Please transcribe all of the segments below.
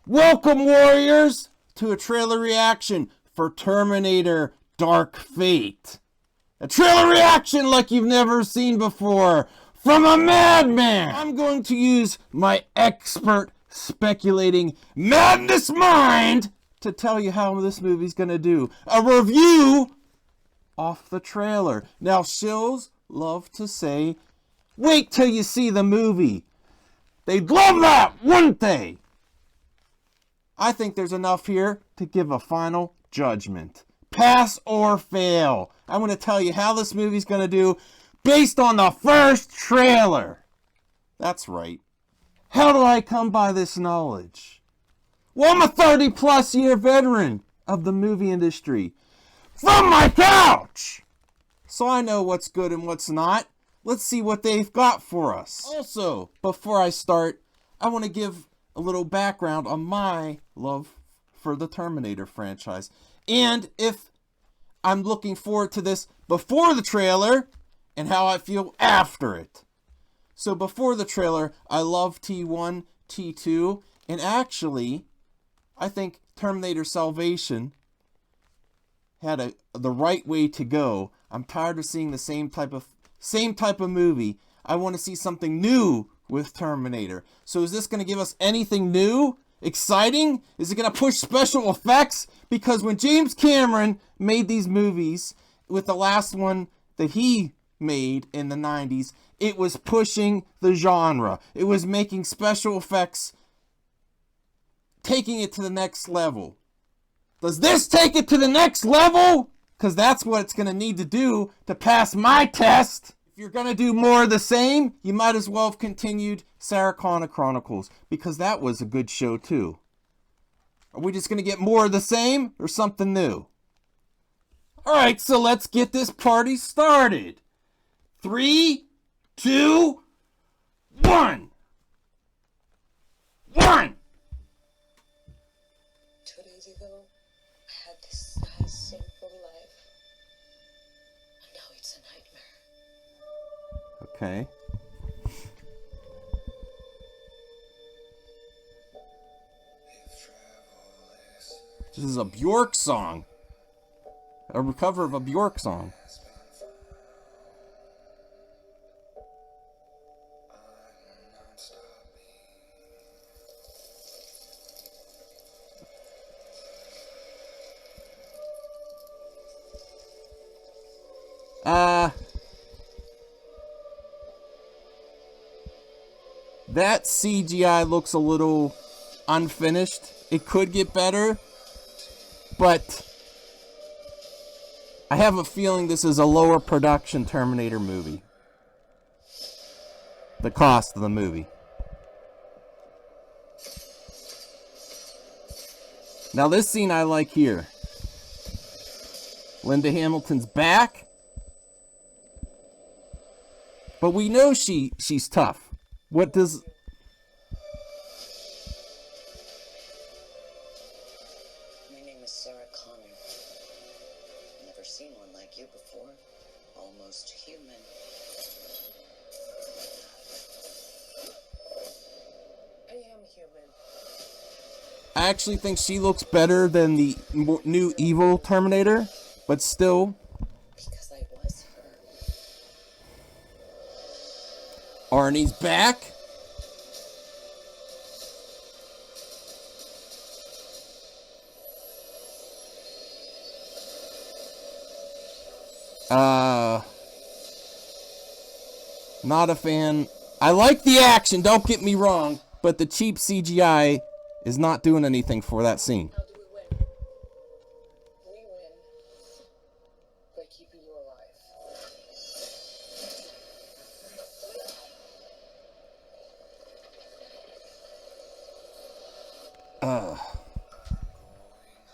Welcome, warriors, to a trailer reaction for Terminator Dark Fate. A trailer reaction like you've never seen before from a madman. I'm going to use my expert speculating madness mind to tell you how this movie's going to do. A review off the trailer. Now, shills love to say, wait till you see the movie. They'd love that, wouldn't they? I think there's enough here to give a final judgment. Pass or fail. I'm going to tell you how this movie's going to do based on the first trailer. That's right. How do I come by this knowledge? Well, I'm a 30-plus year veteran of the movie industry. From my couch! So I know what's good and what's not. Let's see what they've got for us. Also, before I start, I want to give a little background on my love for the Terminator franchise. And if I'm looking forward to this before the trailer and how I feel after it. So before the trailer, I love T1, T2, and actually, I think Terminator Salvation had the right way to go. I'm tired of seeing the same type of movie. I want to see something new with Terminator. So is this going to give us anything new? Exciting? Is it going to push special effects? Because when James Cameron made these movies, with the last one that he made in the 90s, it was pushing the genre. It was making special effects, taking it to the next level. Does this take it to the next level? Because that's what it's going to need to do to pass my test. If you're going to do more of the same, you might as well have continued Sarah Connor Chronicles, because that was a good show too. Are we just going to get more of the same or something new? Alright, so let's get this party started. 3, 2, 1. 1! 2 days ago, I had this sad, simple life. And now it's a nightmare. Okay. This is a Bjork song. A cover of a Bjork song. That CGI looks a little unfinished. It could get better, but I have a feeling this is a lower production Terminator movie. The cost of the movie. Now this scene I like here. Linda Hamilton's back. But we know she's tough. What does... My name is Sarah Connor. Never seen one like you before. Almost human. I am human. I actually think she looks better than the new evil Terminator, but still... Because I was her. Arnie's back. Not a fan. I like the action, don't get me wrong, but the cheap CGI is not doing anything for that scene. How do we win? We win by keeping you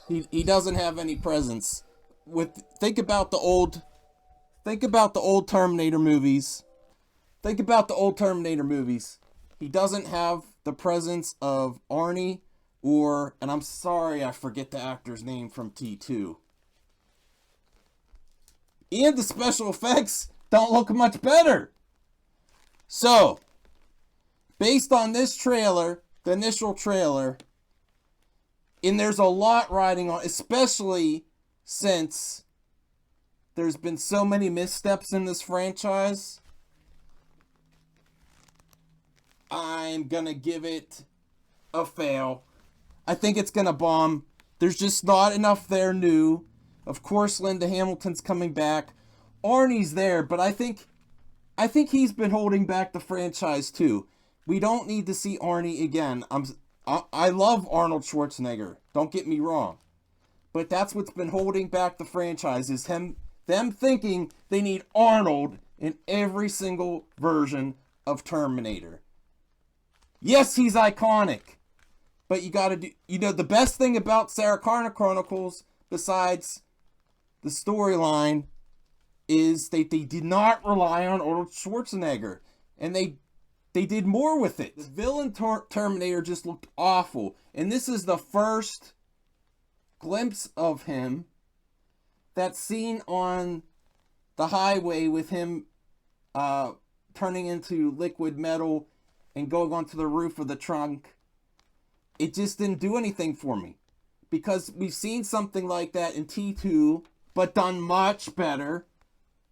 alive. He doesn't have any presence. Think about the old Terminator movies. Think about the old Terminator movies. He doesn't have the presence of Arnie or, and I'm sorry I forget the actor's name from T2. And the special effects don't look much better. So, based on this trailer, the initial trailer, And there's a lot riding on, especially since there's been so many missteps in this franchise. I'm gonna give it a fail. I think it's gonna bomb. There's just not enough there new. Of course, Linda Hamilton's coming back. Arnie's there, but I think he's been holding back the franchise too. We don't need to see Arnie again. I love Arnold Schwarzenegger. Don't get me wrong, but that's what's been holding back the franchise is them thinking they need Arnold in every single version of Terminator. Yes, he's iconic, but you gotta do, the best thing about Sarah Connor Chronicles, besides the storyline, is they did not rely on Arnold Schwarzenegger, and they did more with it. The villain Terminator just looked awful, and this is the first glimpse of him. That scene on the highway with him turning into liquid metal and going onto the roof of the trunk, it just didn't do anything for me. Because we've seen something like that in T2, but done much better,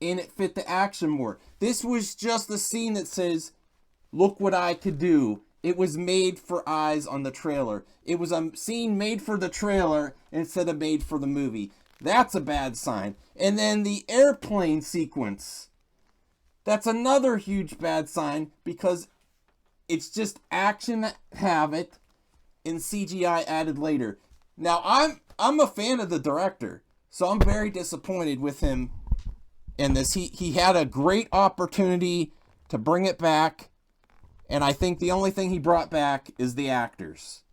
and it fit the action more. This was just a scene that says, look what I could do. It was made for eyes on the trailer. It was a scene made for the trailer instead of made for the movie. That's a bad sign. And then the airplane sequence. That's another huge bad sign because it's just action have it and CGI added later. Now, I'm a fan of the director, so I'm very disappointed with him in this. He had a great opportunity to bring it back, and I think the only thing he brought back is the actors.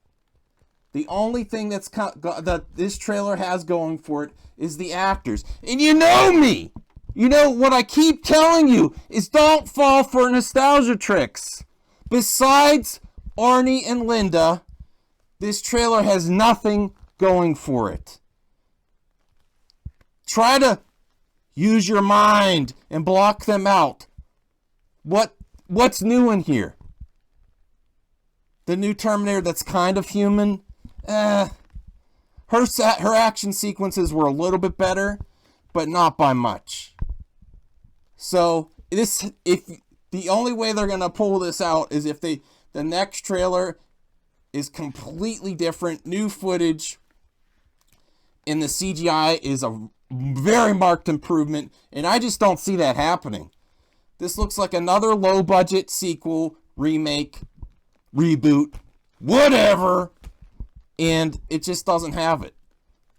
The only thing that this trailer has going for it is the actors. And you know me! You know what I keep telling you is don't fall for nostalgia tricks. Besides Arnie and Linda, this trailer has nothing going for it. Try to use your mind and block them out. What's new in here? The new Terminator that's kind of human? Her action sequences were a little bit better, but not by much. So if the only way they're gonna pull this out is if the next trailer is completely different, new footage, and the CGI is a very marked improvement, and I just don't see that happening. This looks like another low-budget sequel, remake, reboot, whatever, and it just doesn't have it.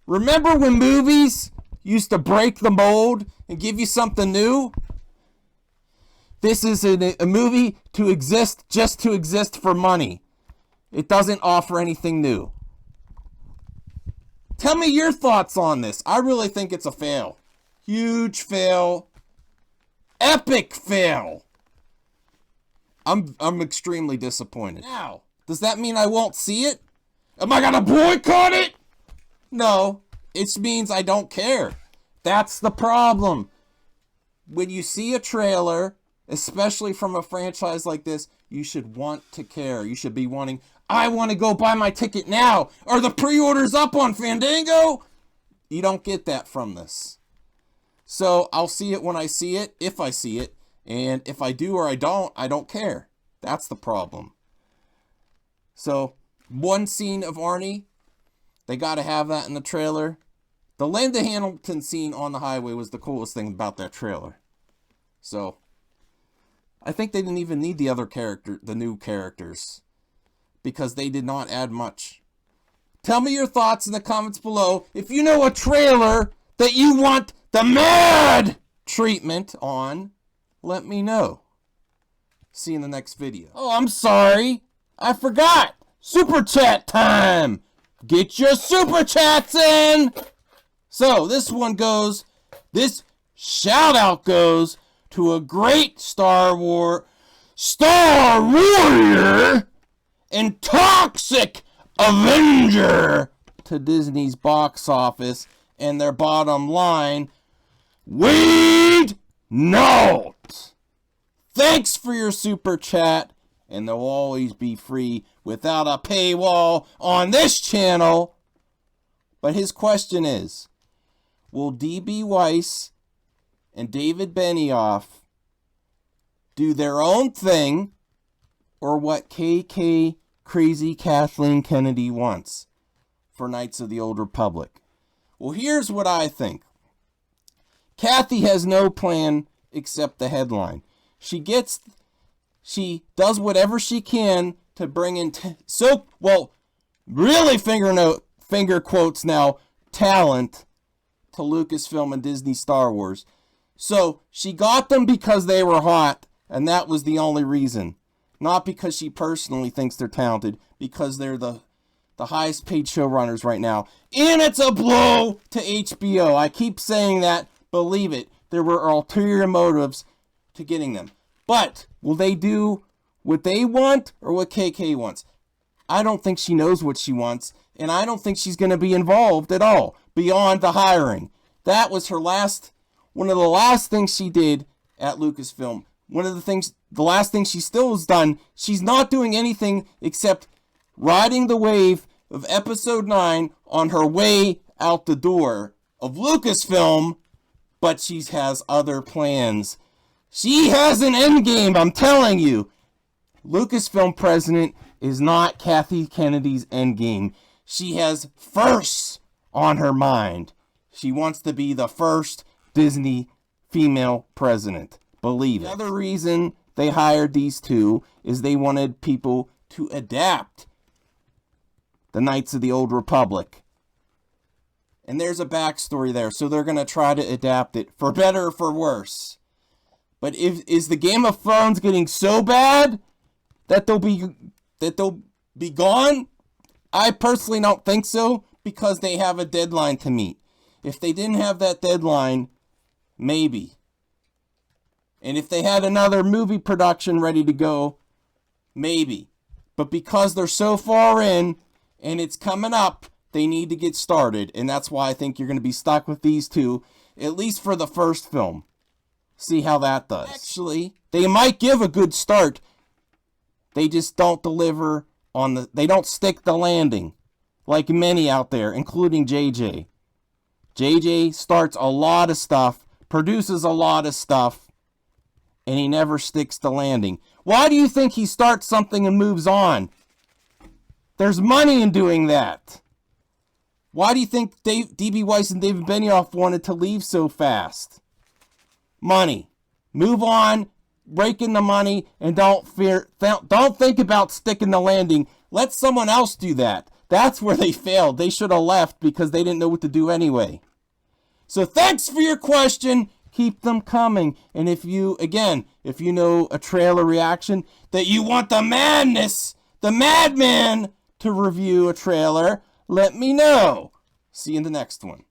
Remember when movies used to break the mold and give you something new? This is a movie to exist just to exist for money. It doesn't offer anything new. Tell me your thoughts on this. I really think it's a fail. Huge fail. Epic fail. I'm extremely disappointed. Now, does that mean I won't see it? Am I gonna boycott it? No, it means I don't care. That's the problem. When you see a trailer, especially from a franchise like this, you should want to care. You should be wanting, I want to go buy my ticket now. Are the pre-orders up on Fandango? You don't get that from this. So I'll see it when I see it, if I see it. And if I do or I don't care. That's the problem. So, one scene of Arnie, they got to have that in the trailer. The Linda Hamilton scene on the highway was the coolest thing about that trailer. So, I think they didn't even need the new characters, because they did not add much. Tell me your thoughts in the comments below. If you know a trailer that you want the mad treatment on, let me know. See you in the next video. Oh, I'm sorry. I forgot. Super chat time. Get your super chats in. So this shout out goes to a great Star Warrior and toxic Avenger to Disney's box office and their bottom line. Weed note. Thanks for your super chat, and they'll always be free without a paywall on this channel. But his question is, will D.B. Weiss and David Benioff do their own thing, or what KK Crazy Kathleen Kennedy wants for Knights of the Old Republic? Well, here's what I think. Kathy has no plan except the headline. She does whatever she can to bring in really finger quotes now, talent to Lucasfilm and Disney Star Wars. So she got them because they were hot, and that was the only reason. Not because she personally thinks they're talented, because they're the highest paid showrunners right now. And it's a blow to HBO. I keep saying that. Believe it. There were ulterior motives to getting them. But will they do what they want or what KK wants? I don't think she knows what she wants, and I don't think she's going to be involved at all beyond the hiring. That was one of the last things she did at Lucasfilm. The last thing she still has done, she's not doing anything except riding the wave of Episode 9 on her way out the door of Lucasfilm, but she has other plans. She has an endgame, I'm telling you. Lucasfilm president is not Kathy Kennedy's endgame. She has firsts on her mind. She wants to be the first Disney female president. Believe it. The other reason they hired these two is they wanted people to adapt the Knights of the Old Republic. And there's a backstory there, so they're going to try to adapt it, for better or for worse. But is the Game of Thrones getting so bad that they'll be gone? I personally don't think so, because they have a deadline to meet. If they didn't have that deadline, maybe. And if they had another movie production ready to go, maybe. But because they're so far in, and it's coming up, they need to get started. And that's why I think you're going to be stuck with these two, at least for the first film. See how that does. Actually, they might give a good start. They just don't deliver they don't stick the landing. Like many out there, including JJ. JJ starts a lot of stuff, produces a lot of stuff, and he never sticks the landing. Why do you think he starts something and moves on? There's money in doing that. Why do you think D.B. Weiss and David Benioff wanted to leave so fast? Money. Move on, rake in the money, and don't think about sticking the landing. Let someone else do that. That's where they failed. They should have left because they didn't know what to do anyway. So thanks for your question. Keep them coming. And if you know a trailer reaction that you want the madman to review a trailer, let me know. See you in the next one.